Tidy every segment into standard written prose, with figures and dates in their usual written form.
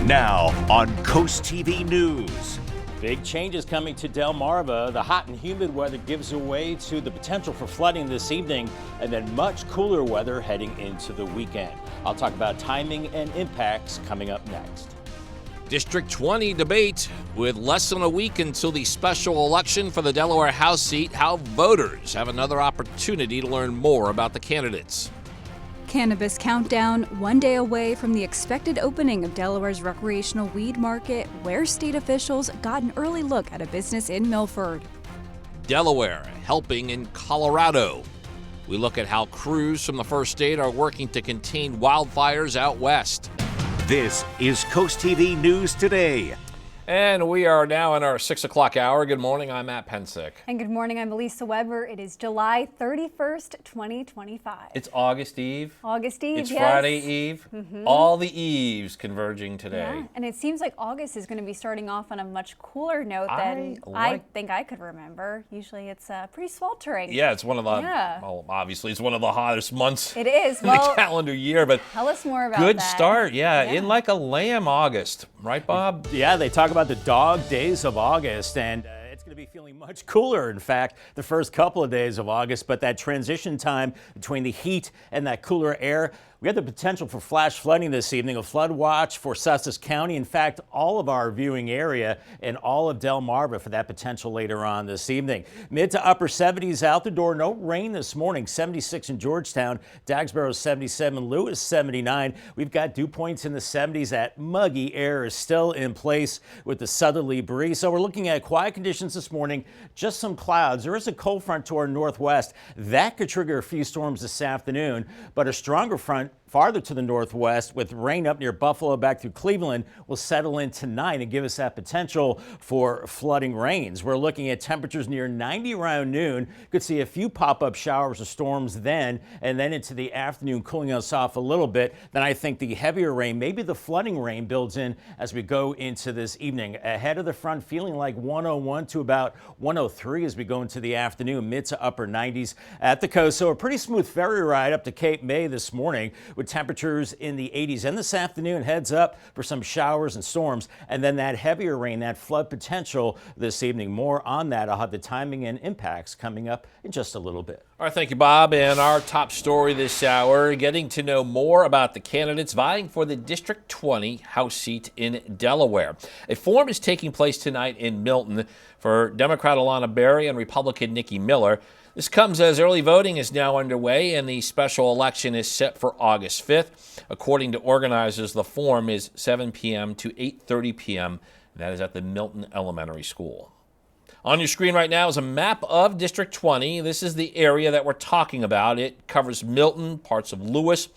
Now on CoastTV News. Big changes coming to Delmarva. The hot and humid weather gives way to the potential for flooding this evening, and then much cooler weather heading into the weekend. I'll talk about timing and impacts coming up next. District 20 debate. With less than a week until the special election for the Delaware House seat, how voters have another opportunity to learn more about the candidates. Cannabis countdown, one day away from the expected opening of Delaware's recreational weed market, where state officials got an early look at a business in Milford. Delaware helping in Colorado. We look at how crews from the first state are working to contain wildfires out west. This is CoastTV News Today. And we are now in our 6 o'clock hour. Good morning, I'm Matt Pensick. And good morning, I'm Elisa Weber. It is July 31st, 2025. It's August Eve. August Eve, It's yes. Friday Eve. All the eves converging today. Yeah, and it seems like August is going to be starting off on a much cooler note than I think I could remember. Usually it's pretty sweltering. Yeah, it's one of the, well, obviously it's one of the hottest months It is. in the calendar year, but tell us more about good that. start, in like a lamb August, right, Bob? Yeah, they talk about the dog days of August, and it's going to be feeling much cooler, in fact, the first couple of days of August, but that transition time between the heat and that cooler air, we have the potential for flash flooding this evening, a flood watch for Sussex County. In fact, all of our viewing area and all of Delmarva for that potential later on this evening. Mid to upper 70s out the door. No rain this morning. 76 in Georgetown, Dagsboro 77, Lewis 79. We've got dew points in the 70s. That muggy air is still in place with the southerly breeze. So we're looking at quiet conditions this morning, just some clouds. There is a cold front to our northwest. That could trigger a few storms this afternoon, but a stronger front farther to the northwest with rain up near Buffalo back through Cleveland will settle in tonight and give us that potential for flooding rains. We're looking at temperatures near 90 around noon. Could see a few pop-up showers or storms then, and then into the afternoon cooling us off a little bit. Then I think the heavier rain, maybe the flooding rain, builds in as we go into this evening. Ahead of the front, feeling like 101 to about 103 as we go into the afternoon, mid to upper 90s at the coast. So a pretty smooth ferry ride up to Cape May this morning, with temperatures in the 80s. And this afternoon, heads up for some showers and storms, and then that heavier rain, that flood potential this evening. More on that. I'll have the timing and impacts coming up in just a little bit. All right, thank you, Bob. And our top story this hour, getting to know more about the candidates vying for the District 20 House seat in Delaware. A forum is taking place tonight in Milton for Democrat Alana Berry and Republican Nikki Miller. This comes as early voting is now underway and the special election is set for August 5th. According to organizers, the forum is 7 p.m. to 8:30 p.m. That is at the Milton Elementary School. On your screen right now is a map of District 20. This is the area that we're talking about. It covers Milton, parts of Lewis,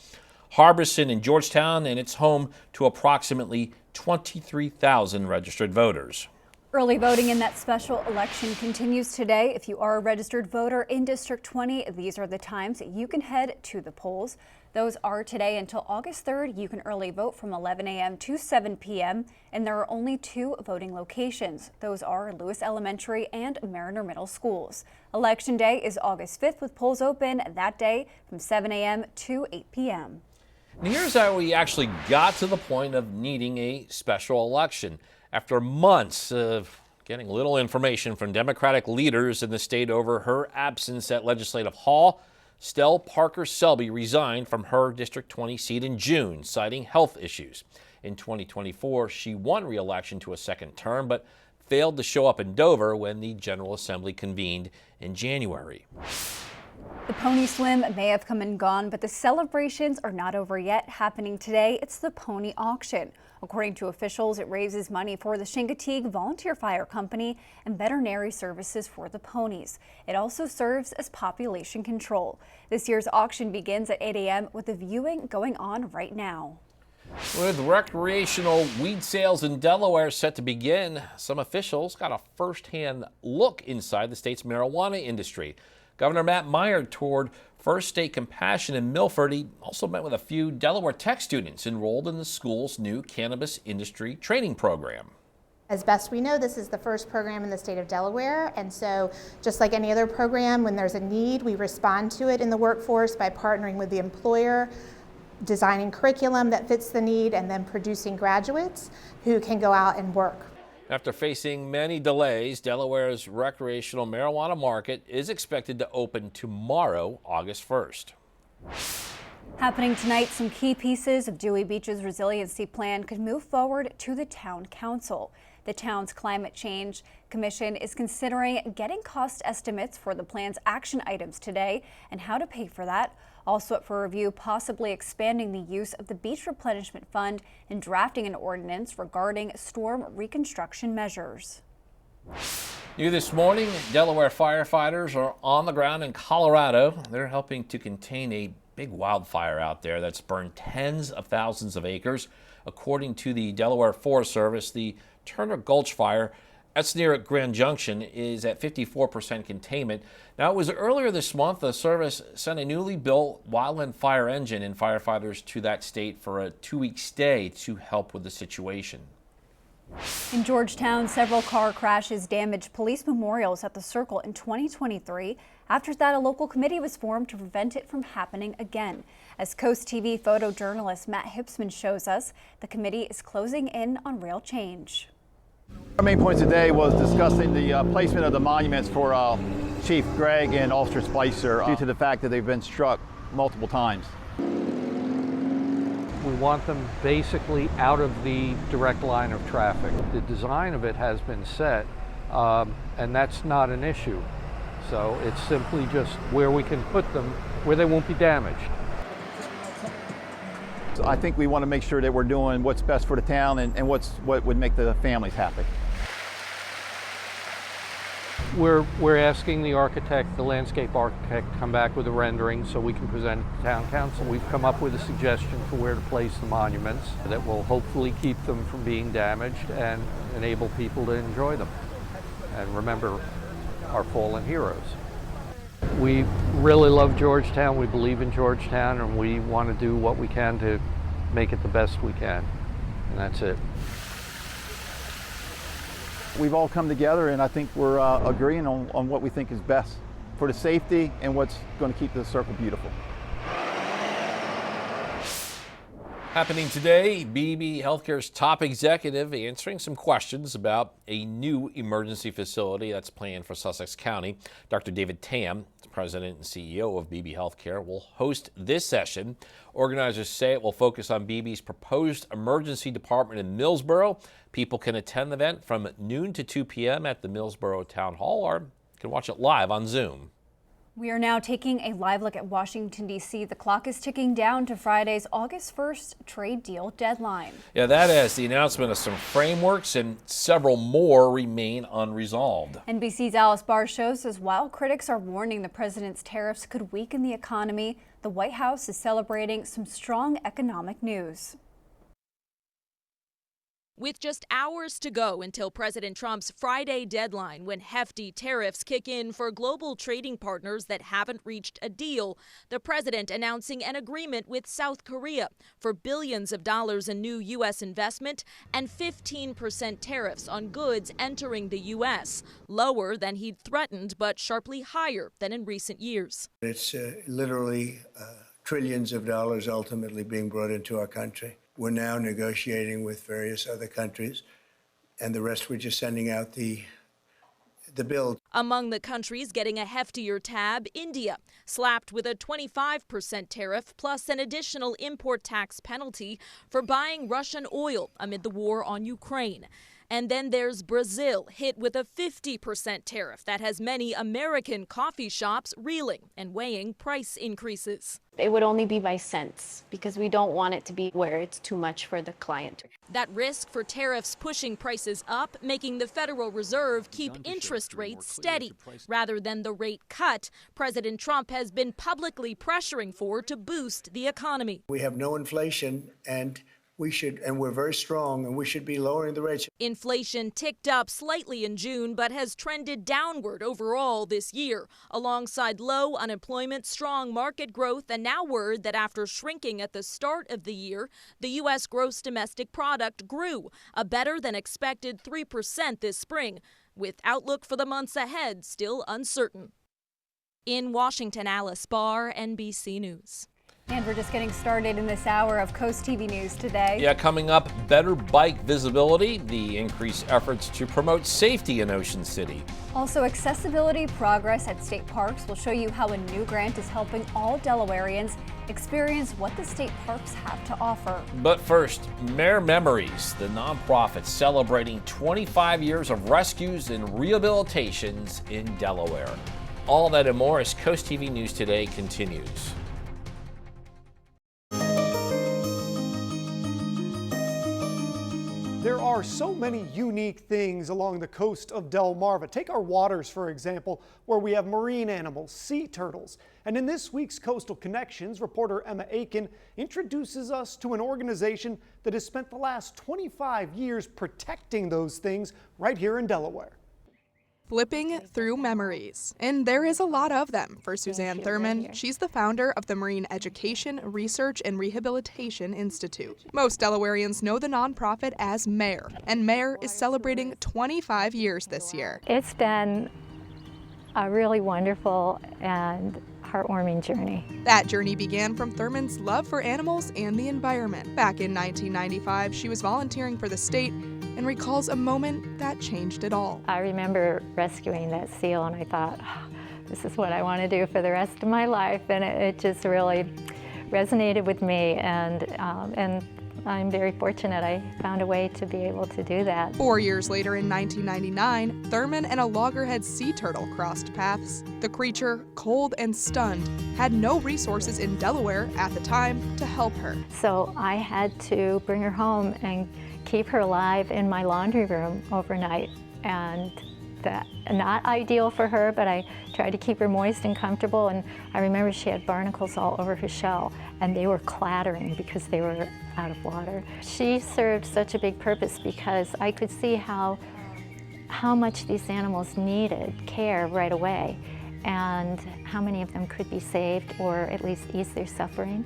Harbison, and Georgetown, and it's home to approximately 23,000 registered voters. Early voting in that special election continues today. If you are a registered voter in District 20, these are the times that you can head to the polls. Those are today until August 3rd. You can early vote from 11 a.m. to 7 p.m. and there are only 2 voting locations. Those are Lewis Elementary and Mariner Middle Schools. Election day is August 5th with polls open that day from 7 a.m. to 8 p.m. And here's how we actually got to the point of needing a special election. After months of getting little information from Democratic leaders in the state over her absence at Legislative Hall, Stell Parker Selby resigned from her District 20 seat in June, citing health issues. In 2024, she won re-election to a second term, but failed to show up in Dover when the General Assembly convened in January. The Pony Swim may have come and gone, but the celebrations are not over yet. Happening today, it's the Pony Auction. According to officials, it raises money for the Chincoteague Volunteer Fire Company and veterinary services for the ponies. It also serves as population control. This year's auction begins at 8 a.m. with the viewing going on right now. With recreational weed sales in Delaware set to begin, some officials got a first-hand look inside the state's marijuana industry. Governor Matt Meyer toured First State Compassion in Milford. He also met with a few Delaware Tech students enrolled in the school's new cannabis industry training program. As best we know, this is the first program in the state of Delaware, and so just like any other program, when there's a need, we respond to it in the workforce by partnering with the employer, designing curriculum that fits the need, and then producing graduates who can go out and work. After facing many delays, Delaware's recreational marijuana market is expected to open tomorrow, August 1st. Happening tonight, some key pieces of Dewey Beach's resiliency plan could move forward to the town council. The town's climate change commission is considering getting cost estimates for the plan's action items today and how to pay for that. Also up for review, possibly expanding the use of the beach replenishment fund and drafting an ordinance regarding storm reconstruction measures. New this morning, Delaware firefighters are on the ground in Colorado. They're helping to contain a big wildfire out there that's burned tens of thousands of acres. According to the Delaware Forest Service, the Turner Gulch fire, that's near Grand Junction, is at 54% containment. Now, it was earlier this month the service sent a newly built wildland fire engine and firefighters to that state for a 2-week stay to help with the situation. In Georgetown, several car crashes damaged police memorials at the Circle in 2023. After that, a local committee was formed to prevent it from happening again. As CoastTV photojournalist Matt Hipsman shows us, the committee is closing in on real change. Our main point today was discussing the placement of the monuments for Chief Gregg and Officer Spicer due to the fact that they've been struck multiple times. We want them basically out of the direct line of traffic. The design of it has been set, and that's not an issue. So it's simply just where we can put them where they won't be damaged. So I think we want to make sure that we're doing what's best for the town and what would make the families happy. We're asking the architect, the landscape architect, to come back with a rendering so we can present it to town council. We've come up with a suggestion for where to place the monuments that will hopefully keep them from being damaged and enable people to enjoy them and remember our fallen heroes. We really love Georgetown, we believe in Georgetown, and we want to do what we can to make it the best we can, and that's it. We've all come together, and I think we're agreeing on what we think is best for the safety and what's going to keep the Circle beautiful. Happening today, BB Healthcare's top executive answering some questions about a new emergency facility that's planned for Sussex County. Dr. David Tam, president and CEO of BB Healthcare, will host this session. Organizers say it will focus on BB's proposed emergency department in Millsboro. People can attend the event from noon to 2 p.m. at the Millsboro Town Hall, or can watch it live on Zoom. We are now taking a live look at Washington, D.C. The clock is ticking down to Friday's August 1st trade deal deadline. Yeah, that as the announcement of some frameworks and several more remain unresolved. NBC's Alice Barr shows us while critics are warning the president's tariffs could weaken the economy, the White House is celebrating some strong economic news. With just hours to go until President Trump's Friday deadline, when hefty tariffs kick in for global trading partners that haven't reached a deal, the president announcing an agreement with South Korea for billions of dollars in new U.S. investment and 15% tariffs on goods entering the U.S., lower than he'd threatened but sharply higher than in recent years. It's literally trillions of dollars ultimately being brought into our country. We're now negotiating with various other countries, and the rest we're just sending out the bill. Among the countries getting a heftier tab, India, slapped with a 25% tariff plus an additional import tax penalty for buying Russian oil amid the war on Ukraine. And then there's Brazil, hit with a 50% tariff that has many American coffee shops reeling and weighing price increases. It would only be by cents because we don't want it to be where it's too much for the client. That risk for tariffs pushing prices up, making the Federal Reserve keep interest rates steady. Rather than the rate cut President Trump has been publicly pressuring for to boost the economy. We have no inflation, and we're very strong, and we should be lowering the rates. Inflation ticked up slightly in June, but has trended downward overall this year, alongside low unemployment, strong market growth, and now word that after shrinking at the start of the year, the U.S. gross domestic product grew, a better than expected 3% this spring, with outlook for the months ahead still uncertain. In Washington, Alice Barr, NBC News. And we're just getting started in this hour of Coast TV News today. Yeah, coming up, better bike visibility, the increased efforts to promote safety in Ocean City. Also, accessibility progress at state parks will show you how a new grant is helping all Delawareans experience what the state parks have to offer. But first, Mayor Memories, the nonprofit celebrating 25 years of rescues and rehabilitations in Delaware. All that and more as Coast TV News Today continues. There are so many unique things along the coast of Delmarva. Take our waters, for example, where we have marine animals, sea turtles. And in this week's Coastal Connections, reporter Emma Aiken introduces us to an organization that has spent the last 25 years protecting those things right here in Delaware. Flipping through memories. And there is a lot of them for Suzanne Thurman. She's the founder of the Marine Education, Research, and Rehabilitation Institute. Most Delawareans know the nonprofit as MARE, and MARE is celebrating 25 years this year. It's been a really wonderful and heartwarming journey. That journey began from Thurman's love for animals and the environment. Back in 1995, she was volunteering for the state and recalls a moment that changed it all. I remember rescuing that seal and I thought, oh, this is what I want to do for the rest of my life, and it just really resonated with me, and I'm very fortunate I found a way to be able to do that. 4 years later in 1999, Thurman and a loggerhead sea turtle crossed paths. The creature, cold and stunned, had no resources in Delaware at the time to help her. So I had to bring her home and keep her alive in my laundry room overnight, and that not ideal for her, but I tried to keep her moist and comfortable. And I remember she had barnacles all over her shell, and they were clattering because they were out of water. She served such a big purpose because I could see how much these animals needed care right away, and how many of them could be saved or at least ease their suffering.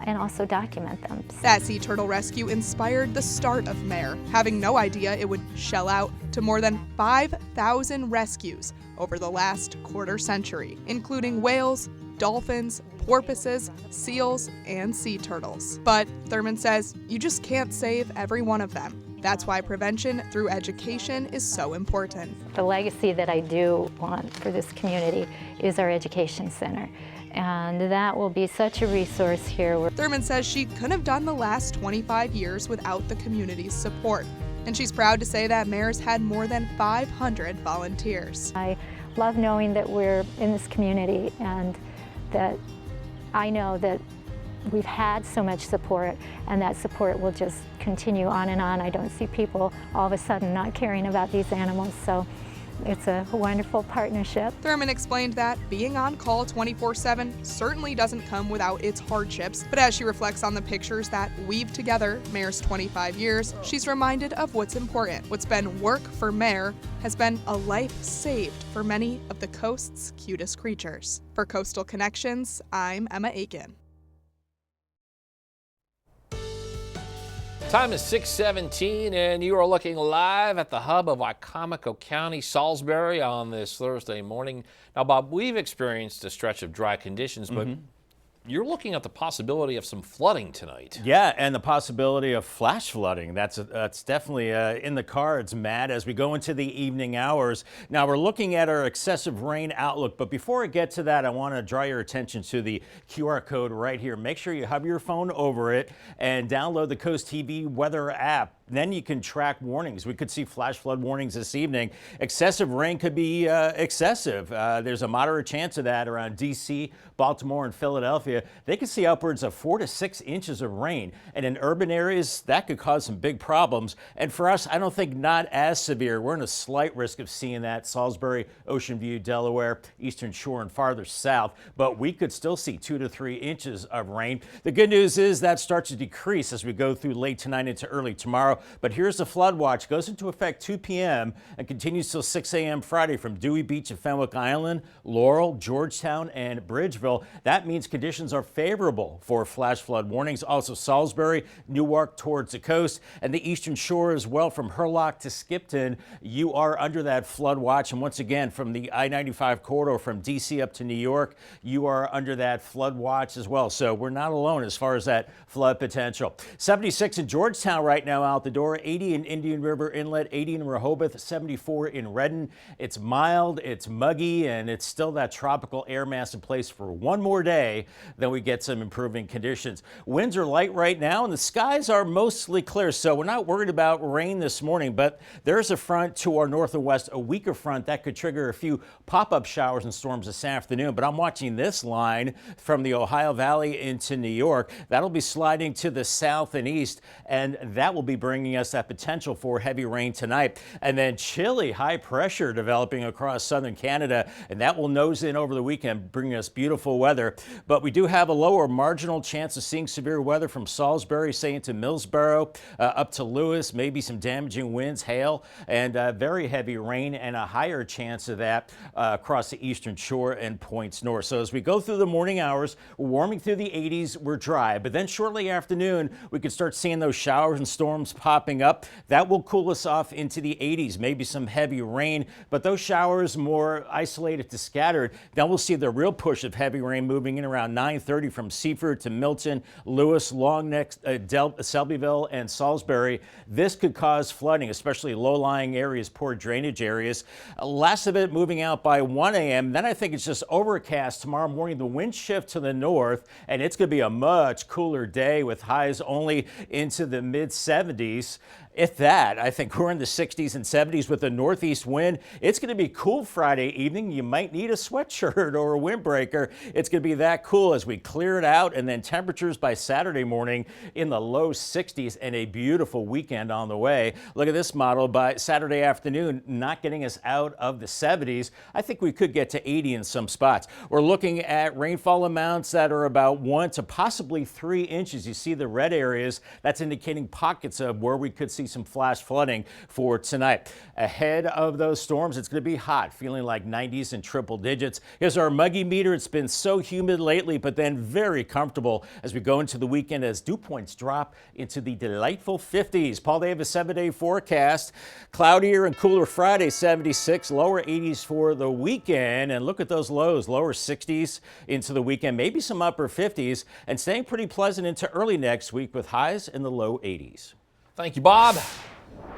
And also document them. That sea turtle rescue inspired the start of MARE, having no idea it would shell out to more than 5,000 rescues over the last quarter century, including whales, dolphins, porpoises, seals, and sea turtles. But Thurman says you just can't save every one of them. That's why prevention through education is so important. The legacy that I do want for this community is our education center. And that will be such a resource here. Thurman says she couldn't have done the last 25 years without the community's support. And she's proud to say that MARE's had more than 500 volunteers. I love knowing that we're in this community, and that I know that we've had so much support, and that support will just continue on and on. I don't see people all of a sudden not caring about these animals, so it's a wonderful partnership. Thurman explained that being on call 24/7 certainly doesn't come without its hardships, but as she reflects on the pictures that weave together MARE's 25 years, she's reminded of what's important. What's been work for MARE has been a life saved for many of the coast's cutest creatures. For Coastal Connections, I'm Emma Aiken. Time is 6:17, and you are looking live at the hub of Wicomico County, Salisbury, on this Thursday morning. Now, Bob, we've experienced a stretch of dry conditions, but you're looking at the possibility of some flooding tonight. Yeah, and the possibility of flash flooding. That's definitely in the cards, Matt, as we go into the evening hours. Now, we're looking at our excessive rain outlook, but before I get to that, I want to draw your attention to the QR code right here. Make sure you have your phone over it and download the Coast TV weather app. Then you can track warnings. We could see flash flood warnings this evening. Excessive rain could be excessive. There's a moderate chance of that around D.C., Baltimore, and Philadelphia. They could see upwards of 4 to 6 inches of rain. And in urban areas, that could cause some big problems. And for us, I don't think not as severe. We're in a slight risk of seeing that. Salisbury, Ocean View, Delaware, Eastern Shore, and farther south. But we could still see 2 to 3 inches of rain. The good news is that starts to decrease as we go through late tonight into early tomorrow. tomorrow. But here's the flood watch. Goes into effect 2 p.m. and continues till 6 a.m. Friday from Dewey Beach and Fenwick Island, Laurel, Georgetown, and Bridgeville. That means conditions are favorable for flash flood warnings. Also Salisbury, Newark towards the coast, and the eastern shore as well from Hurlock to Skipton. You are under that flood watch. And once again, from the I-95 corridor from D.C. up to New York, you are under that flood watch as well. So we're not alone as far as that flood potential. 76 in Georgetown right now out the door, 80 in Indian River Inlet, 80 in Rehoboth, 74 in Redden. It's mild, it's muggy, and it's still that tropical air mass in place for one more day. Then we get some improving conditions. Winds are light right now, and the skies are mostly clear, so we're not worried about rain this morning, but there's a front to our north and west, a weaker front that could trigger a few pop-up showers and storms this afternoon. But I'm watching this line from the Ohio Valley into New York. That'll be sliding to the south and east, and that will be bringing us that potential for heavy rain tonight. And then chilly high pressure developing across southern Canada, and that will nose in over the weekend, bringing us beautiful weather. But we do have a lower marginal chance of seeing severe weather from Salisbury, say into Millsboro, up to Lewis, maybe some damaging winds, hail, and very heavy rain, and a higher chance of that across the eastern shore and points north. So as we go through the morning hours, we're warming through the 80s, we're dry, but then shortly afternoon, we could start seeing those showers and storms popping up. That will cool us off into the 80s, maybe some heavy rain, but those showers more isolated to scattered. Then we'll see the real push of heavy rain moving in around 9:30 from Seaford to Milton, Lewis, Long Neck, Selbyville, and Salisbury. This could cause flooding, especially low-lying areas, poor drainage areas. Last of it moving out by 1 a.m. Then I think it's just overcast tomorrow morning. The wind shift to the north, and it's going to be a much cooler day with highs only into the mid-70s. If that, I think we're in the 60s and 70s with a northeast wind. It's going to be cool Friday evening. You might need a sweatshirt or a windbreaker. It's going to be that cool as we clear it out, and then temperatures by Saturday morning in the low 60s and a beautiful weekend on the way. Look at this model by Saturday afternoon, not getting us out of the 70s. I think we could get to 80 in some spots. We're looking at rainfall amounts that are about 1 to possibly 3 inches. You see the red areas. That's indicating pockets of where we could see some flash flooding for tonight. Ahead of those storms, it's going to be hot, feeling like 90s and triple digits. Here's our muggy meter. It's been so humid lately, but then very comfortable as we go into the weekend as dew points drop into the delightful 50s. Paul Davis 7-day forecast. Cloudier and cooler Friday, 76, lower 80s for the weekend. And look at those lows, lower 60s into the weekend, maybe some upper 50s, and staying pretty pleasant into early next week with highs in the low 80s. Thank you, Bob.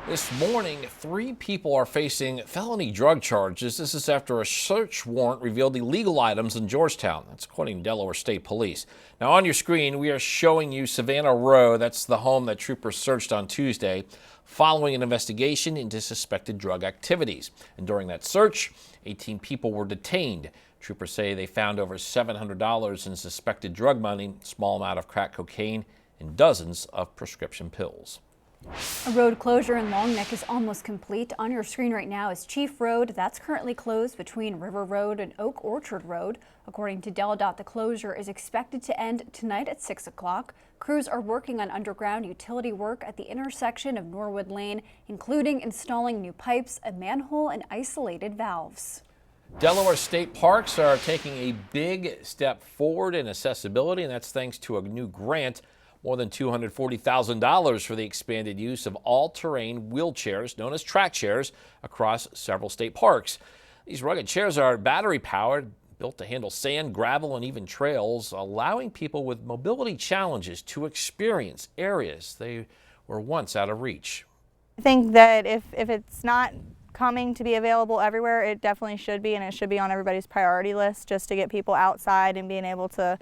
This morning, 3 people are facing felony drug charges. This is after a search warrant revealed illegal items in Georgetown. That's according to Delaware State Police. Now, on your screen, we are showing you Savannah Row. That's the home that troopers searched on Tuesday following an investigation into suspected drug activities. And during that search, 18 people were detained. Troopers say they found over $700 in suspected drug money, a small amount of crack cocaine, and dozens of prescription pills. A road closure in Long Neck is almost complete. On your screen right now is Chief Road. That's currently closed between River Road and Oak Orchard Road. According to DelDOT, the closure is expected to end tonight at 6 o'clock. Crews are working on underground utility work at the intersection of Norwood Lane, including installing new pipes, a manhole, and isolated valves. Delaware State Parks are taking a big step forward in accessibility, and that's thanks to a new grant. More than $240,000 for the expanded use of all-terrain wheelchairs, known as track chairs, across several state parks. These rugged chairs are battery-powered, built to handle sand, gravel, and even trails, allowing people with mobility challenges to experience areas they were once out of reach. I think that if it's not coming to be available everywhere, it definitely should be, and it should be on everybody's priority list just to get people outside and being able to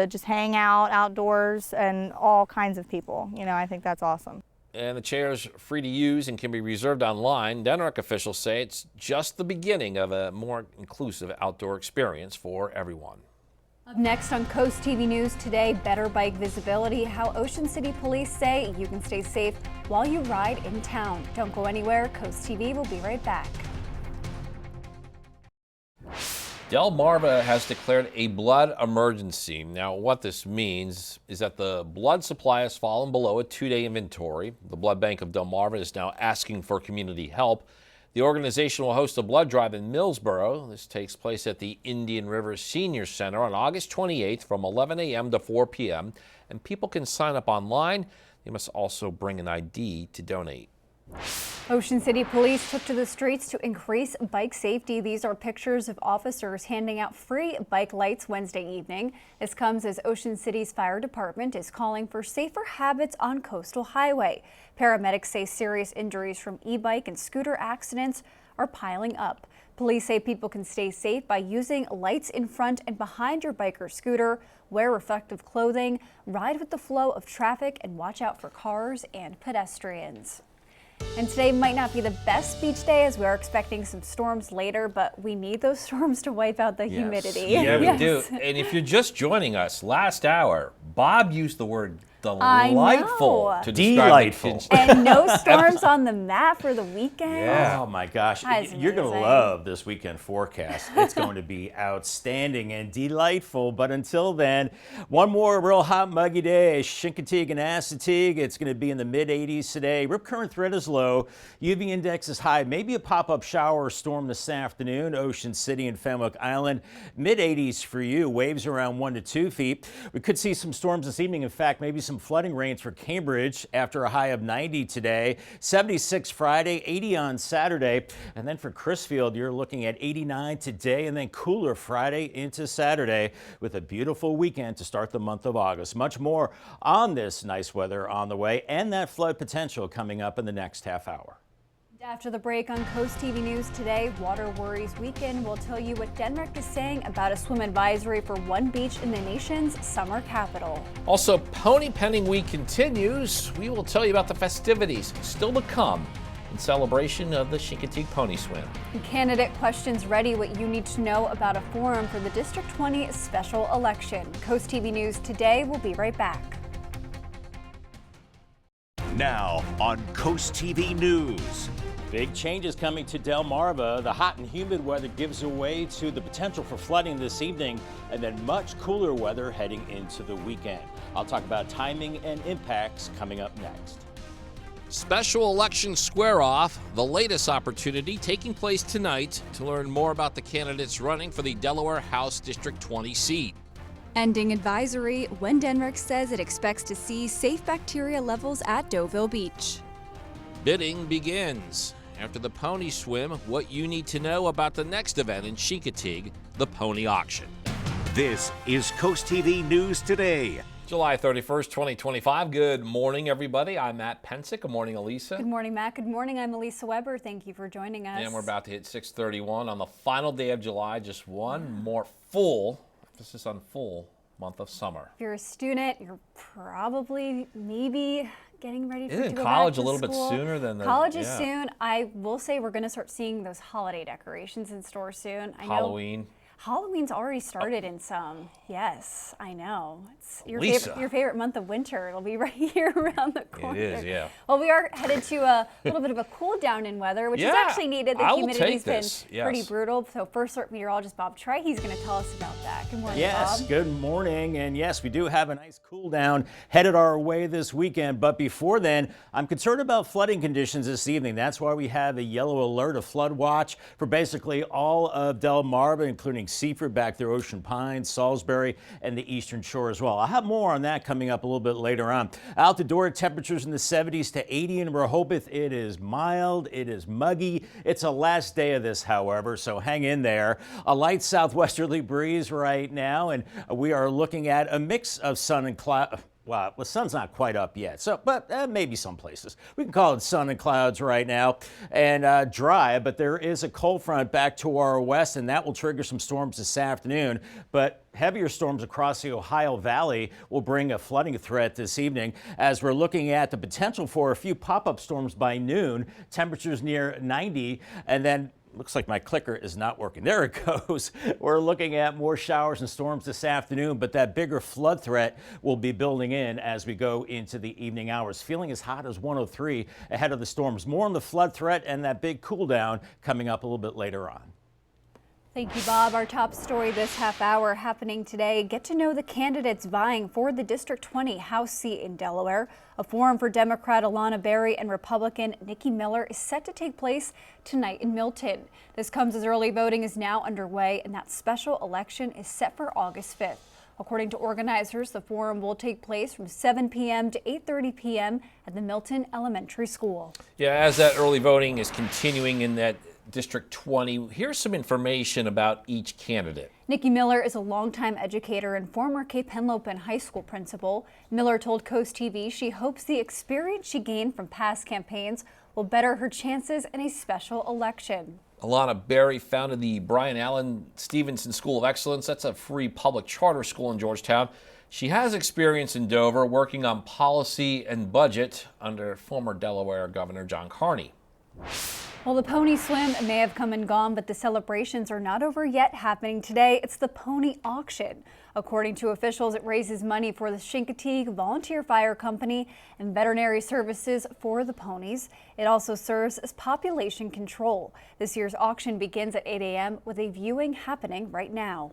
just hang out outdoors and all kinds of people. You know, I think that's awesome. And the chair's free to use and can be reserved online. Denmark officials say it's just the beginning of a more inclusive outdoor experience for everyone. Up next on CoastTV News today, better bike visibility, how Ocean City police say you can stay safe while you ride in town. Don't go anywhere. CoastTV will be right back. Delmarva has declared a blood emergency. Now, what this means is that the blood supply has fallen below a 2-day inventory. The Blood Bank of Delmarva is now asking for community help. The organization will host a blood drive in Millsboro. This takes place at the Indian River Senior Center on August 28th from 11 a.m. to 4 p.m. And people can sign up online. They must also bring an ID to donate. Ocean City Police took to the streets to increase bike safety. These are pictures of officers handing out free bike lights Wednesday evening. This comes as Ocean City's fire department is calling for safer habits on Coastal Highway. Paramedics say serious injuries from e-bike and scooter accidents are piling up. Police say people can stay safe by using lights in front and behind your bike or scooter, wear reflective clothing, ride with the flow of traffic, and watch out for cars and pedestrians. And today might not be the best beach day as we're expecting some storms later, but we need those storms to wipe out the humidity. Yeah, we do. And if you're just joining us, last hour, Bob used the word delightful to describe delightful. And no storms on the map for the weekend. Yeah. Oh my gosh. You're going to love this weekend forecast. It's going to be outstanding and delightful. But until then, one more real hot, muggy day. Chincoteague and Assateague. It's going to be in the mid-80s today. Rip current threat is low. UV index is high. Maybe a pop-up shower or storm this afternoon. Ocean City and Fenwick Island. Mid-80s for you. Waves around 1 to 2 feet. We could see some storms this evening. In fact, maybe some flooding rains for Cambridge after a high of 90 today. 76 Friday, 80 on Saturday. And then for Crisfield, you're looking at 89 today and then cooler Friday into Saturday with a beautiful weekend to start the month of August. Much more on this nice weather on the way and that flood potential coming up in the next half hour. After the break on CoastTV News today, Water Worries Weekend will tell you what Denmark is saying about a swim advisory for one beach in the nation's summer capital. Also, Pony Penning Week continues. We will tell you about the festivities still to come in celebration of the Chincoteague Pony Swim. Candidate questions ready, what you need to know about a forum for the District 20 special election. CoastTV News today will be right back. Now on CoastTV News. Big changes coming to Delmarva. The hot and humid weather gives way to the potential for flooding this evening and then much cooler weather heading into the weekend. I'll talk about timing and impacts coming up next. Special election square-off, the latest opportunity taking place tonight to learn more about the candidates running for the Delaware House District 20 seat. Ending advisory when Denmark says it expects to see safe bacteria levels at Deauville Beach. Bidding begins. After the pony swim, what you need to know about the next event in Chincoteague, the pony auction. This is CoastTV News Today. July 31st, 2025. Good morning, everybody. I'm Matt Pensick. Good morning, Elisa. Good morning, Matt. Good morning. I'm Elisa Weber. Thank you for joining us. And we're about to hit 6:31 on the final day of July. Just one more full, emphasis on full, month of summer. If you're a student, you're probably maybe getting ready to Isn't go college back to a little school. bit sooner than the college is soon. I will say we're going to start seeing those holiday decorations in stores soon. I Halloween. know Halloween's already started in some. Yes, I know. It's your Lisa. your favorite month of winter. It'll be right here around the corner. It is, yeah. Well, we are headed to a little bit of a cool down in weather, which is actually needed. The humidity's been pretty brutal. So first alert meteorologist Bob Trey, he's going to tell us about that. Good morning, Yes, Bob. good morning. And yes, we do have a nice cool down headed our way this weekend. But before then, I'm concerned about flooding conditions this evening. That's why we have a yellow alert, a flood watch for basically all of Delmarva, including Seaford back there, Ocean Pines, Salisbury, and the Eastern Shore as well. I'll have more on that coming up a little bit later on. Out the door, temperatures in the 70s to 80 in Rehoboth. It is mild. It is muggy. It's a last day of this, however, so hang in there. A light southwesterly breeze right now, and we are looking at a mix of sun and cloud. Well, the sun's not quite up yet, but maybe some places. We can call it sun and clouds right now and dry, but there is a cold front back to our west, and that will trigger some storms this afternoon. But heavier storms across the Ohio Valley will bring a flooding threat this evening as we're looking at the potential for a few pop-up storms by noon, temperatures near 90, and then looks like my clicker is not working. There it goes. We're looking at more showers and storms this afternoon, but that bigger flood threat will be building in as we go into the evening hours. Feeling as hot as 103 ahead of the storms. More on the flood threat and that big cool down coming up a little bit later on. Thank you, Bob. Our top story this half hour happening today. Get to know the candidates vying for the District 20 House seat in Delaware. A forum for Democrat Alana Berry and Republican Nikki Miller is set to take place tonight in Milton. This comes as early voting is now underway, and that special election is set for August 5th. According to organizers, the forum will take place from 7 p.m. to 8:30 p.m. at the Milton Elementary School. Yeah, as that early voting is continuing in that District 20, here's some information about each candidate. Nikki Miller is a longtime educator and former Cape Henlopen High School principal. Miller told CoastTV she hopes the experience she gained from past campaigns will better her chances in a special election. Alana Berry founded the Brian Allen Stevenson School of Excellence. That's a free public charter school in Georgetown. She has experience in Dover working on policy and budget under former Delaware Governor John Carney. Well, the pony swim may have come and gone, but the celebrations are not over yet. Happening today, it's the pony auction. According to officials, it raises money for the Chincoteague Volunteer Fire Company and veterinary services for the ponies. It also serves as population control. This year's auction begins at 8 a.m. with a viewing happening right now.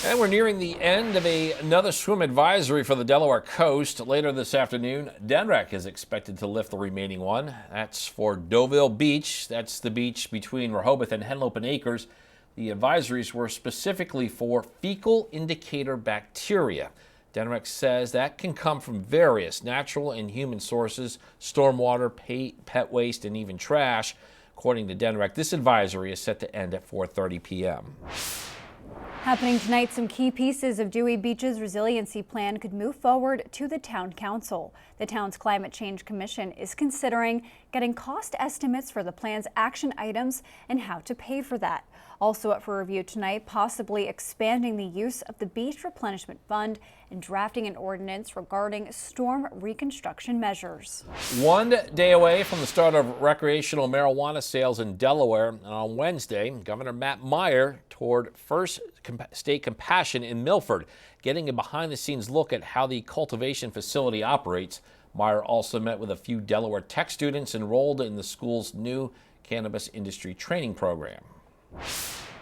And we're nearing the end of another swim advisory for the Delaware coast. Later this afternoon, DNREC is expected to lift the remaining one. That's for Deauville Beach. That's the beach between Rehoboth and Henlopen Acres. The advisories were specifically for fecal indicator bacteria. DNREC says that can come from various natural and human sources, stormwater, pet waste, and even trash. According to DNREC, this advisory is set to end at 4:30 p.m. Happening tonight, some key pieces of Dewey Beach's resiliency plan could move forward to the town council. The town's Climate Change Commission is considering getting cost estimates for the plan's action items and how to pay for that. Also up for review tonight, possibly expanding the use of the Beach Replenishment Fund and drafting an ordinance regarding storm reconstruction measures. 1 day away from the start of recreational marijuana sales in Delaware, and on Wednesday, Governor Matt Meyer toured First State Compassion in Milford, getting a behind-the-scenes look at how the cultivation facility operates. Meyer also met with a few Delaware Tech students enrolled in the school's new cannabis industry training program.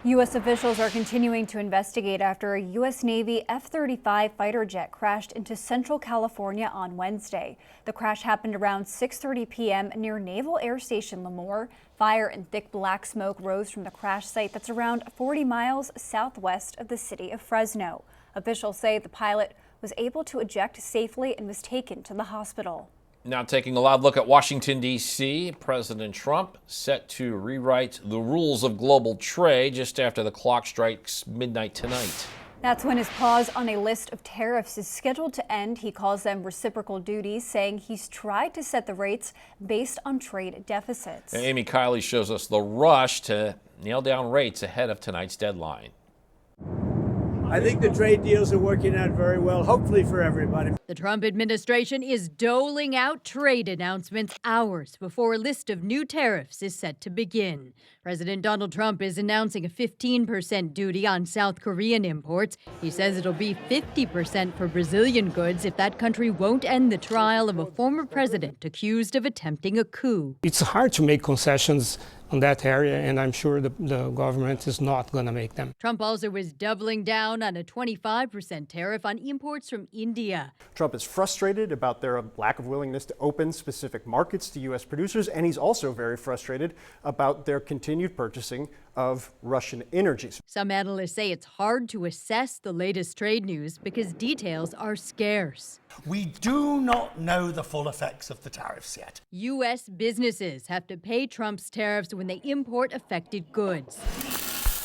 U.S. officials are continuing to investigate after a U.S. Navy F-35 fighter jet crashed into Central California on Wednesday. The crash happened around 6:30 p.m. near Naval Air Station Lemoore. Fire and thick black smoke rose from the crash site that's around 40 miles southwest of the city of Fresno. Officials say the pilot was able to eject safely and was taken to the hospital. Now taking a live look at Washington, D.C., President Trump set to rewrite the rules of global trade just after the clock strikes midnight tonight. That's when his pause on a list of tariffs is scheduled to end. He calls them reciprocal duties, saying he's tried to set the rates based on trade deficits. And Amy Kiley shows us the rush to nail down rates ahead of tonight's deadline. I think the trade deals are working out very well, hopefully for everybody. The Trump administration is doling out trade announcements hours before a list of new tariffs is set to begin. President Donald Trump is announcing a 15% duty on South Korean imports. He says it'll be 50% for Brazilian goods if that country won't end the trial of a former president accused of attempting a coup. It's hard to make concessions on that area, and I'm sure the government is not going to make them. Trump also is doubling down on a 25% tariff on imports from India. Trump is frustrated about their lack of willingness to open specific markets to U.S. producers, and he's also very frustrated about their continued purchasing of Russian energy. Some analysts say it's hard to assess the latest trade news because details are scarce. We do not know the full effects of the tariffs yet. U.S. businesses have to pay Trump's tariffs when they import affected goods.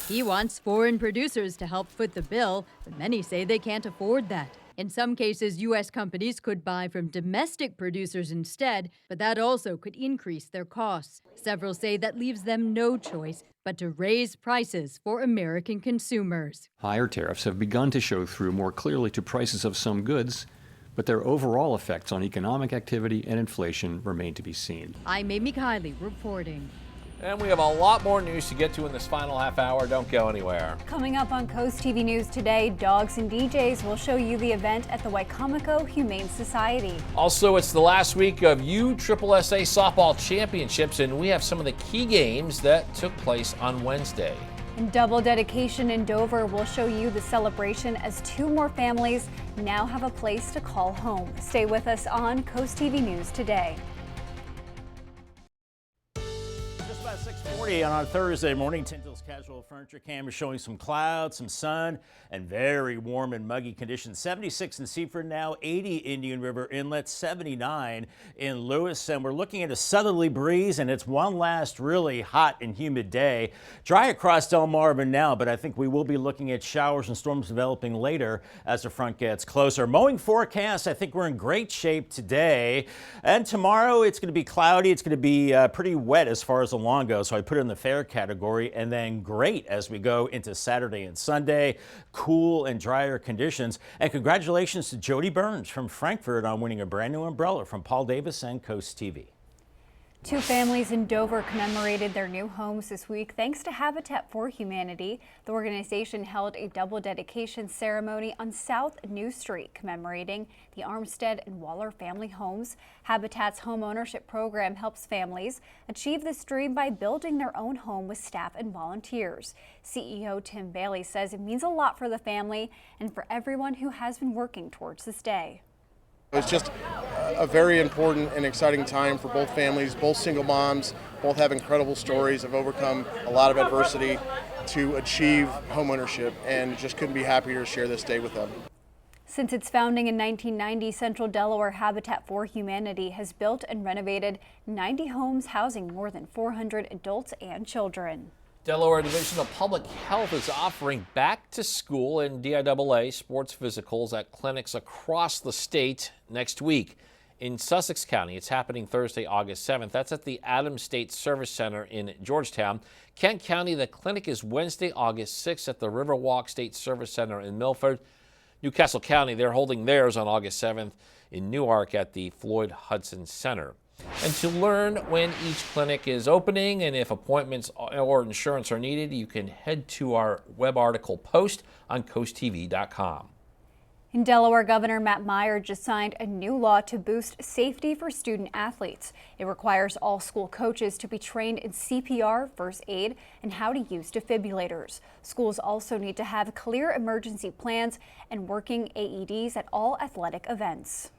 He wants foreign producers to help foot the bill, but many say they can't afford that. In some cases, U.S. companies could buy from domestic producers instead, but that also could increase their costs. Several say that leaves them no choice but to raise prices for American consumers. Higher tariffs have begun to show through more clearly to prices of some goods, but their overall effects on economic activity and inflation remain to be seen. I'm Amy Kiley reporting. And we have a lot more news to get to in this final half hour. Don't go anywhere. Coming up on CoastTV News today, Dogs and DJs will show you the event at the Wicomico Humane Society. Also, it's the last week of USSSA Softball Championships, and we have some of the key games that took place on Wednesday. And double dedication in Dover will show you the celebration as 2 more families now have a place to call home. Stay with us on Coast TV News Today. Just about 6:40 on our Thursday morning, Tyndall's Casual Furniture Cam is showing some clouds, some sun, and very warm and muggy conditions. 76 in Seaford now, 80 Indian River Inlet, 79 in Lewis, and we're looking at a southerly breeze, and it's one last really hot and humid day. Dry across Delmarva now, but I think we will be looking at showers and storms developing later as the front gets closer. Mowing forecast, I think we're in great shape today, and tomorrow it's going to be cloudy. It's going to be pretty wet as far as the lawn goes, so I put it in the fair category, and then great as we go into Saturday and Sunday. Cool and drier conditions. And congratulations to Jody Burns from Frankfurt on winning a brand new umbrella from Paul Davis and Coast TV. 2 families in Dover commemorated their new homes this week thanks to Habitat for Humanity. The organization held a double dedication ceremony on South New Street commemorating the Armstead and Waller family homes. Habitat's home ownership program helps families achieve this dream by building their own home with staff and volunteers. CEO Tim Bailey says it means a lot for the family and for everyone who has been working towards this day. It's just a very important and exciting time for both families, both single moms, both have incredible stories, have overcome a lot of adversity to achieve homeownership, and just couldn't be happier to share this day with them. Since its founding in 1990, Central Delaware Habitat for Humanity has built and renovated 90 homes housing more than 400 adults and children. Delaware Division of Public Health is offering back to school and DIAA sports physicals at clinics across the state next week. In Sussex County, it's happening Thursday, August 7th. That's at the Adams State Service Center in Georgetown. Kent County, the clinic is Wednesday, August 6th at the Riverwalk State Service Center in Milford. Newcastle County, they're holding theirs on August 7th in Newark at the Floyd Hudson Center. And to learn when each clinic is opening and if appointments or insurance are needed, you can head to our web article post on CoastTV.com. In Delaware, Governor Matt Meyer just signed a new law to boost safety for student athletes. It requires all school coaches to be trained in CPR, first aid, and how to use defibrillators. Schools also need to have clear emergency plans and working AEDs at all athletic events.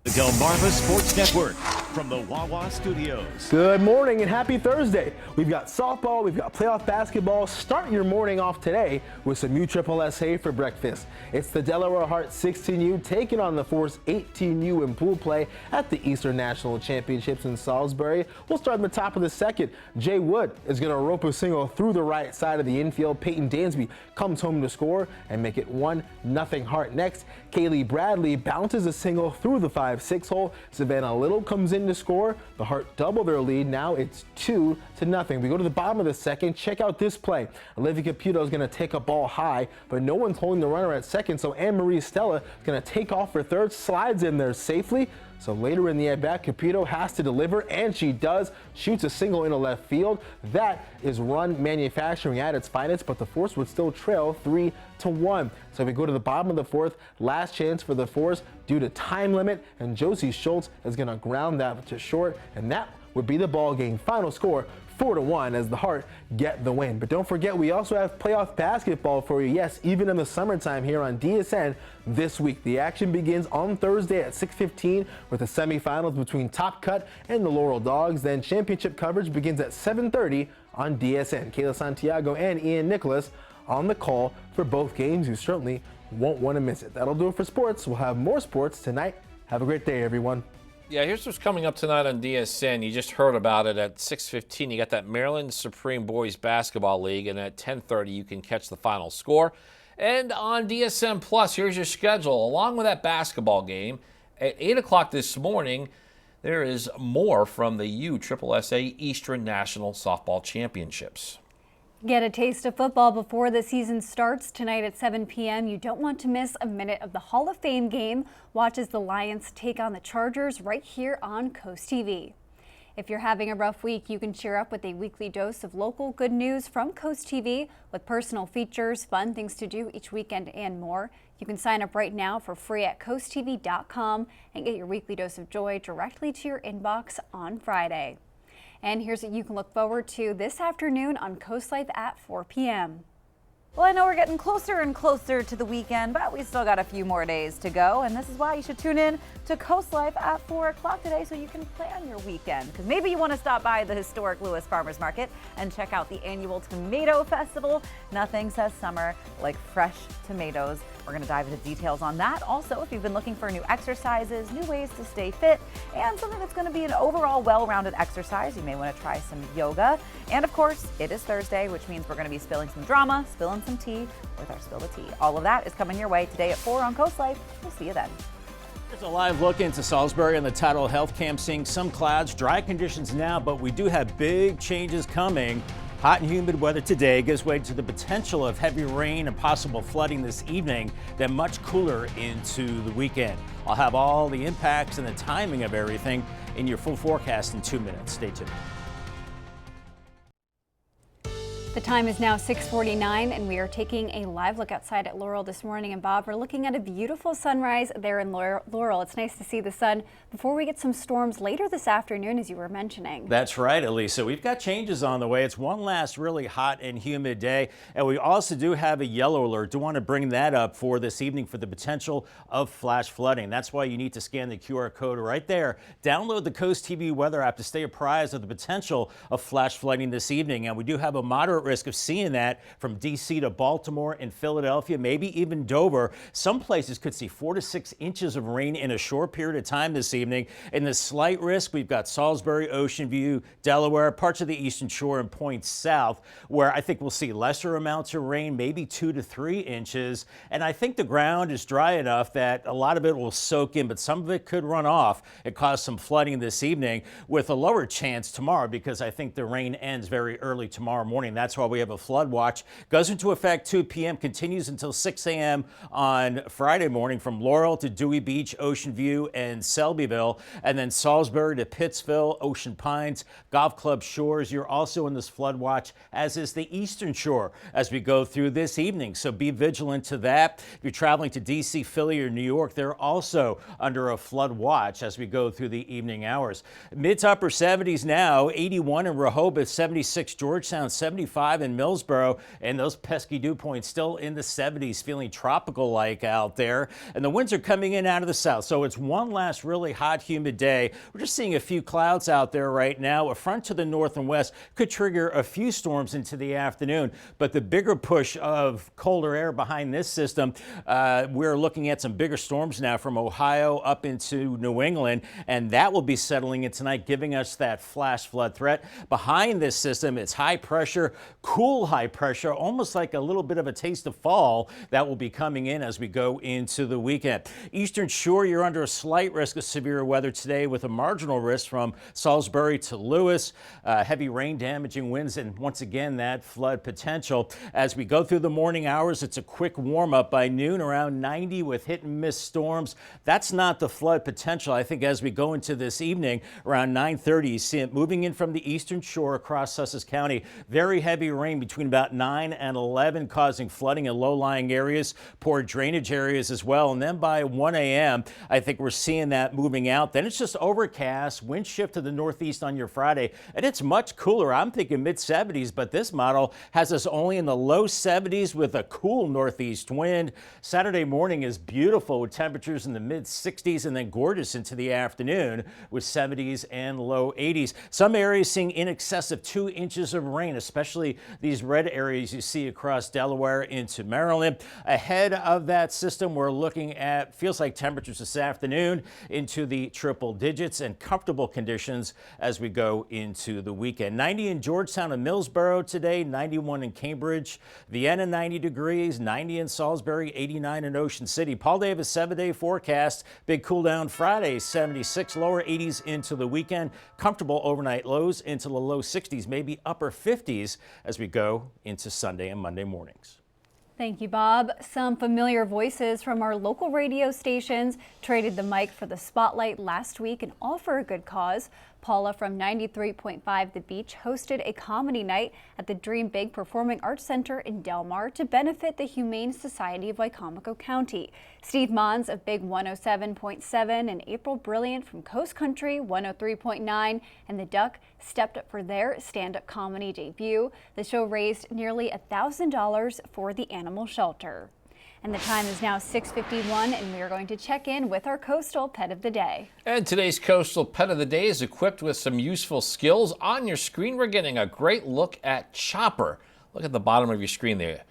The Delmarva Sports Network from the Wawa Studios. Good morning and happy Thursday. We've got softball, we've got playoff basketball. Start your morning off today with some USSSA for breakfast. It's the Delaware Heart 16U taking on the Force 18U in pool play at the Eastern National Championships in Salisbury. We'll start in the top of the second. Jay Wood is going to rope a single through the right side of the infield. Peyton Dansby comes home to score and make it 1-0 Heart. Next, Kaylee Bradley bounces a single through the 5-6 hole. Savannah Little comes in to score. The Heart double their lead. Now it's 2-0. We go to the bottom of the second. Check out this play. Olivia Caputo is going to take a ball high, but no one's holding the runner at second, so Anne-Marie Stella is going to take off for third, slides in there safely. So later in the at-bat, Caputo has to deliver, and she does. Shoots a single into left field. That is run manufacturing at its finest, but the Force would still trail 3-1. So we go to the bottom of the fourth. Last chance for the Force due to time limit, and Josie Schultz is going to ground that to short, and that would be the ball game. Final score 4-1 as the Heart get the win. But don't forget, we also have playoff basketball for you. Yes, even in the summertime here on DSN this week. The action begins on Thursday at 6:15 with the semifinals between Top Cut and the Laurel Dogs. Then championship coverage begins at 7:30 on DSN. Kayla Santiago and Ian Nicholas on the call for both games. You certainly won't want to miss it. That'll do it for sports. We'll have more sports tonight. Have a great day, everyone. Yeah, here's what's coming up tonight on DSN. You just heard about it at 6:15. You got that Maryland Supreme Boys Basketball League, and at 10:30 you can catch the final score. And on DSN Plus, here's your schedule. Along with that basketball game, at 8 o'clock this morning, there is more from the USSSA Eastern National Softball Championships. Get a taste of football before the season starts tonight at 7 p.m. You don't want to miss a minute of the Hall of Fame game. Watch as the Lions take on the Chargers right here on Coast TV. If you're having a rough week, you can cheer up with a weekly dose of local good news from Coast TV with personal features, fun things to do each weekend, and more. You can sign up right now for free at CoastTV.com and get your weekly dose of joy directly to your inbox on Friday. And here's what you can look forward to this afternoon on Coast Life at 4 p.m. Well, I know we're getting closer and closer to the weekend, but we still got a few more days to go. And this is why you should tune in to Coast Life at 4 o'clock today so you can plan your weekend. Because maybe you want to stop by the historic Lewis Farmers Market and check out the annual Tomato Festival. Nothing says summer like fresh tomatoes. We're going to dive into details on that. Also, if you've been looking for new exercises, new ways to stay fit, and something that's going to be an overall well-rounded exercise, you may want to try some yoga. And of course, it is Thursday, which means we're going to be spilling some drama, spilling some tea with our Spill the Tea. All of that is coming your way today at 4 on Coast Life. We'll see you then. Here's a live look into Salisbury on the Tidal Health Cam, seeing some clouds, dry conditions now, but we do have big changes coming. Hot and humid weather today gives way to the potential of heavy rain and possible flooding this evening, then much cooler into the weekend. I'll have all the impacts and the timing of everything in your full forecast in 2 minutes. Stay tuned. The time is now 6:49 and we are taking a live look outside at Laurel this morning. And Bob, we're looking at a beautiful sunrise there in Laurel. It's nice to see the sun before we get some storms later this afternoon, as you were mentioning. That's right, Elisa. We've got changes on the way. It's one last really hot and humid day. And we also do have a yellow alert. Do want to bring that up for this evening for the potential of flash flooding. That's why you need to scan the QR code right there. Download the Coast TV weather app to stay apprised of the potential of flash flooding this evening. And we do have a moderate risk of seeing that from D.C. to Baltimore and Philadelphia, maybe even Dover. Some places could see 4 to 6 inches of rain in a short period of time this evening. And the slight risk, we've got Salisbury, Ocean View, Delaware, parts of the Eastern Shore and points south, where I think we'll see lesser amounts of rain, maybe 2 to 3 inches. And I think the ground is dry enough that a lot of it will soak in, but some of it could run off and cause some flooding this evening, with a lower chance tomorrow because I think the rain ends very early tomorrow morning. That's why we have a flood watch. Goes into effect 2 p.m., continues until 6 a.m. on Friday morning from Laurel to Dewey Beach, Ocean View, and Selbyville, and then Salisbury to Pittsville, Ocean Pines, Golf Club Shores. You're also in this flood watch, as is the Eastern Shore, as we go through this evening. So be vigilant to that. If you're traveling to D.C., Philly, or New York, they're also under a flood watch as we go through the evening hours. Mid to upper 70s now, 81 in Rehoboth, 76 Georgetown, 75 in Millsboro, and those pesky dew points still in the 70s, feeling tropical-like out there. And the winds are coming in out of the south, so it's one last really hot, humid day. We're just seeing a few clouds out there right now. A front to the north and west could trigger a few storms into the afternoon, but the bigger push of colder air behind this system, we're looking at some bigger storms now from Ohio up into New England, and that will be settling in tonight, giving us that flash flood threat. Behind this system, it's high pressure, cool high pressure, almost like a little bit of a taste of fall that will be coming in as we go into the weekend. Eastern Shore, you're under a slight risk of severe weather today, with a marginal risk from Salisbury to Lewis. Heavy rain, damaging winds, and once again that flood potential. As we go through the morning hours, it's a quick warm up. By noon, around 90 with hit and miss storms. That's not the flood potential. I think as we go into this evening, around 9:30, you see it moving in from the Eastern Shore across Sussex County. Very heavy rain between about 9 and 11, causing flooding in low-lying areas, poor drainage areas as well. And then by 1 a.m., I think we're seeing that moving out. Then it's just overcast, wind shift to the northeast on your Friday, and it's much cooler. I'm thinking mid-70s, but this model has us only in the low 70s with a cool northeast wind. Saturday morning is beautiful with temperatures in the mid-60s, and then gorgeous into the afternoon with 70s and low 80s. Some areas seeing in excess of 2 inches of rain, especially these red areas you see across Delaware into Maryland. Ahead of that system, we're looking at, feels like temperatures this afternoon into the triple digits, and comfortable conditions as we go into the weekend. 90 in Georgetown and Millsboro today, 91 in Cambridge, Vienna 90 degrees, 90 in Salisbury, 89 in Ocean City. Paul Davis 7-day forecast, big cool down Friday, 76, lower 80s into the weekend, comfortable overnight lows into the low 60s, maybe upper 50s as we go into Sunday and Monday mornings. Thank you, Bob. Some familiar voices from our local radio stations traded the mic for the spotlight last week, and all for a good cause. Paula from 93.5 The Beach hosted a comedy night at the Dream Big Performing Arts Center in Del Mar to benefit the Humane Society of Wicomico County. Steve Mons of Big 107.7 and April Brilliant from Coast Country 103.9 and The Duck stepped up for their stand-up comedy debut. The show raised nearly $1,000 for the animal shelter. And the time is now 6:51, and we are going to check in with our coastal pet of the day. And today's coastal pet of the day is equipped with some useful skills. On your screen, we're getting a great look at Chopper. Look at the bottom of your screen there.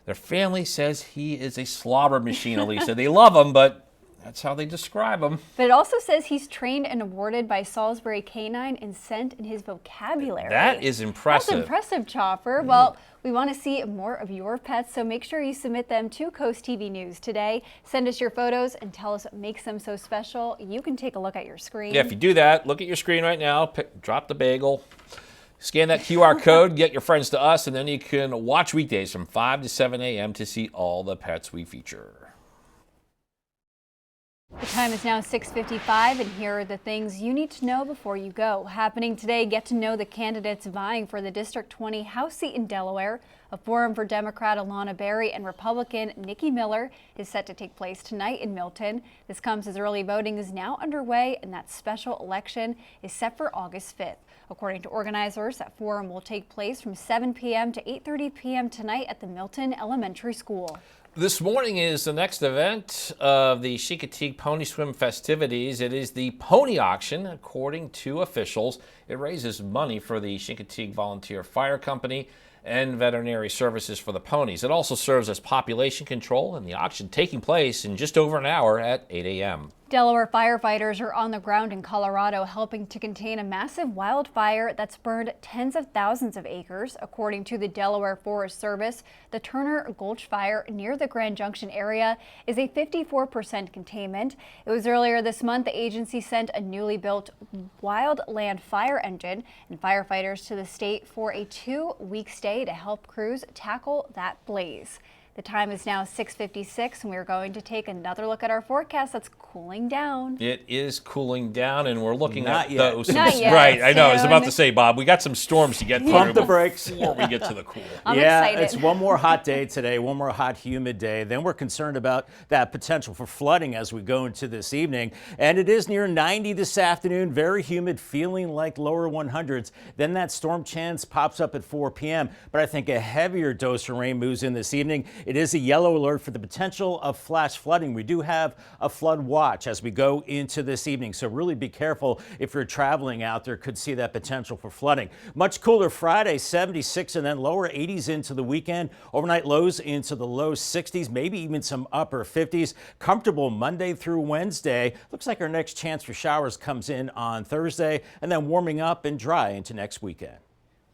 Their family says he is a slobber machine, Elisa. They love him, but that's how they describe him. But it also says he's trained and awarded by Salisbury Canine and sent in his vocabulary. That is impressive. That's impressive, Chopper. Well, we want to see more of your pets, so make sure you submit them to Coast TV News today. Send us your photos and tell us what makes them so special. You can take a look at your screen. Yeah, if you do that, look at your screen right now, drop the bagel, scan that QR code, get your friends to us, and then you can watch weekdays from 5 to 7 a.m. to see all the pets we feature. The time is now 6:55, and here are the things you need to know before you go. Happening today, get to know the candidates vying for the District 20 House seat in Delaware. A forum for Democrat Alana Berry and Republican Nikki Miller is set to take place tonight in Milton. This comes as early voting is now underway, and that special election is set for August 5th. According to organizers, that forum will take place from 7 p.m. to 8:30 p.m. tonight at the Milton Elementary School. This morning is the next event of the Chincoteague Pony Swim festivities. It is the pony auction, according to officials. It raises money for the Chincoteague Volunteer Fire Company and veterinary services for the ponies. It also serves as population control, and the auction taking place in just over an hour at 8 a.m. Delaware firefighters are on the ground in Colorado helping to contain a massive wildfire that's burned tens of thousands of acres. According to the Delaware Forest Service, the Turner Gulch fire near the Grand Junction area is a 54% containment. It was earlier this month the agency sent a newly built wildland fire engine and firefighters to the state for a 2-week stay to help crews tackle that blaze. The time is now 6:56, and we're going to take another look at our forecast that's cooling down. It is cooling down, and we're looking Not at yet. those. Not yet. Right, I know. I was about to say, Bob, we got some storms to get through Pump the brakes before we get to the cool. I'm yeah, excited. It's one more hot day today, one more hot, humid day. Then we're concerned about that potential for flooding as we go into this evening. And it is near 90 this afternoon, very humid, feeling like lower 100s. Then that storm chance pops up at 4 p.m. But I think a heavier dose of rain moves in this evening. It is a yellow alert for the potential of flash flooding. We do have a flood watch as we go into this evening, so really be careful if you're traveling out there. Could see that potential for flooding. Much cooler Friday, 76, and then lower 80s into the weekend. Overnight lows into the low 60s, maybe even some upper 50s. Comfortable Monday through Wednesday. Looks like our next chance for showers comes in on Thursday, and then warming up and dry into next weekend.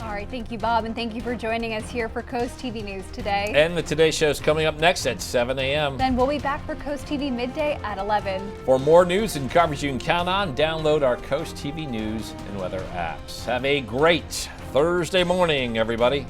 All right, thank you, Bob, and thank you for joining us here for Coast TV News today. And the Today Show is coming up next at 7 a.m. Then we'll be back for Coast TV midday at 11. For more news and coverage you can count on, download our Coast TV News and weather apps. Have a great Thursday morning, everybody.